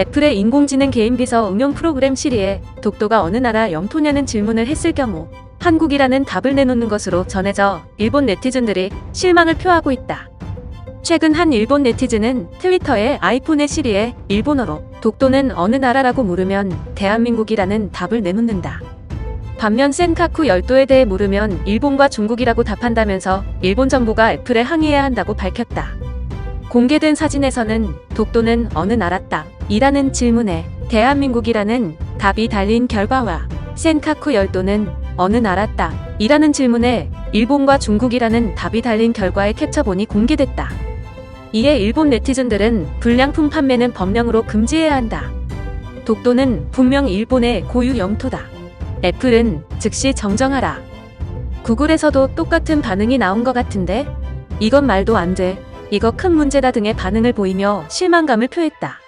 애플의 인공지능 개인 비서 응용 프로그램 시리에 독도가 어느 나라 영토냐는 질문을 했을 경우 한국이라는 답을 내놓는 것으로 전해져 일본 네티즌들이 실망을 표하고 있다. 최근 한 일본 네티즌은 트위터에 아이폰의 시리에 일본어로 독도는 어느 나라라고 물으면 대한민국이라는 답을 내놓는다. 반면 센카쿠 열도에 대해 물으면 일본과 중국이라고 답한다면서 일본 정부가 애플에 항의해야 한다고 밝혔다. 공개된 사진에서는 독도는 어느 나라 땅이라는 질문에 대한민국이라는 답이 달린 결과와 센카쿠 열도는 어느 나라 땅이라는 질문에 일본과 중국이라는 답이 달린 결과의 캡처본이 공개됐다. 이에 일본 네티즌들은 불량품 판매는 법령으로 금지해야 한다. 독도는 분명 일본의 고유 영토다. 애플은 즉시 정정하라. 구글에서도 똑같은 반응이 나온 것 같은데? 이건 말도 안 돼. 이거 큰 문제다 등의 반응을 보이며 실망감을 표했다.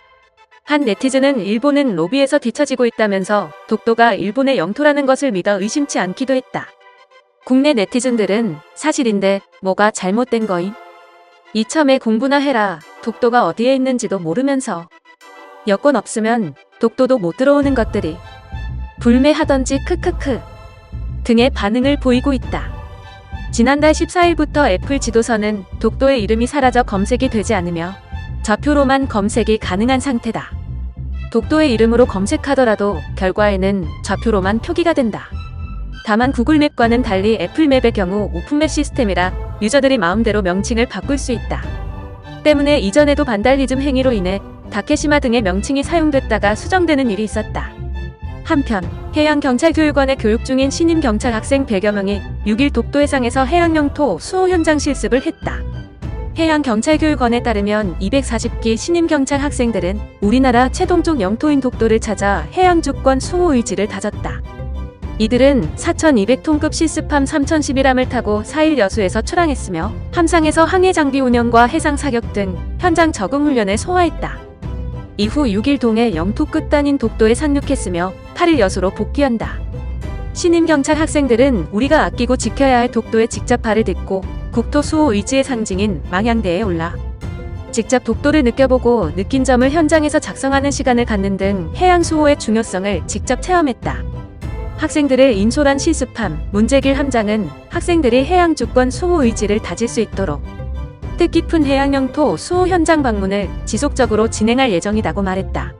한 네티즌은 일본은 로비에서 뒤처지고 있다면서 독도가 일본의 영토라는 것을 믿어 의심치 않기도 했다. 국내 네티즌들은 사실인데 뭐가 잘못된 거임? 이참에 공부나 해라. 독도가 어디에 있는지도 모르면서. 여권 없으면 독도도 못 들어오는 것들이. 불매하던지 크크크 등의 반응을 보이고 있다. 지난달 14일부터 애플 지도서는 독도의 이름이 사라져 검색이 되지 않으며 좌표로만 검색이 가능한 상태다. 독도의 이름으로 검색하더라도 결과에는 좌표로만 표기가 된다. 다만 구글맵과는 달리 애플맵의 경우 오픈맵 시스템이라 유저들이 마음대로 명칭을 바꿀 수 있다. 때문에 이전에도 반달리즘 행위로 인해 다케시마 등의 명칭이 사용됐다가 수정되는 일이 있었다. 한편 해양경찰교육원에 교육 중인 신임 경찰 학생 100여 명이 6일 독도 해상에서 해양영토 수호 현장 실습을 했다. 해양경찰교육원에 따르면 240기 신임 경찰 학생들은 우리나라 최동쪽 영토인 독도를 찾아 해양주권 수호 의지를 다졌다. 이들은 4,200톤급 실습함 3011함을 타고 4일 여수에서 출항했으며 함상에서 항해장비 운영과 해상 사격 등 현장 적응 훈련을 소화했다. 이후 6일 동해 영토 끝단인 독도에 상륙했으며 8일 여수로 복귀한다. 신임 경찰 학생들은 우리가 아끼고 지켜야 할 독도에 직접 발을 딛고 국토 수호 의지의 상징인 망향대에 올라 직접 독도를 느껴보고 느낀 점을 현장에서 작성하는 시간을 갖는 등 해양 수호의 중요성을 직접 체험했다. 학생들의 인솔한 실습함 문제길 함장은 학생들이 해양 주권 수호 의지를 다질 수 있도록 뜻깊은 해양영토 수호 현장 방문을 지속적으로 진행할 예정이라고 말했다.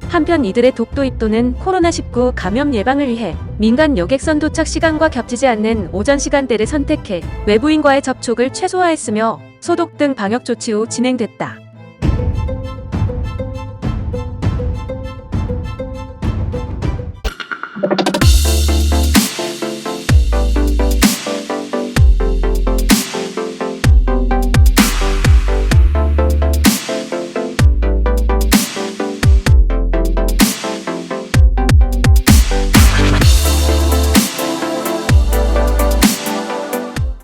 한편 이들의 독도 입도는 코로나19 감염 예방을 위해 민간 여객선 도착 시간과 겹치지 않는 오전 시간대를 선택해 외부인과의 접촉을 최소화했으며 소독 등 방역 조치 후 진행됐다.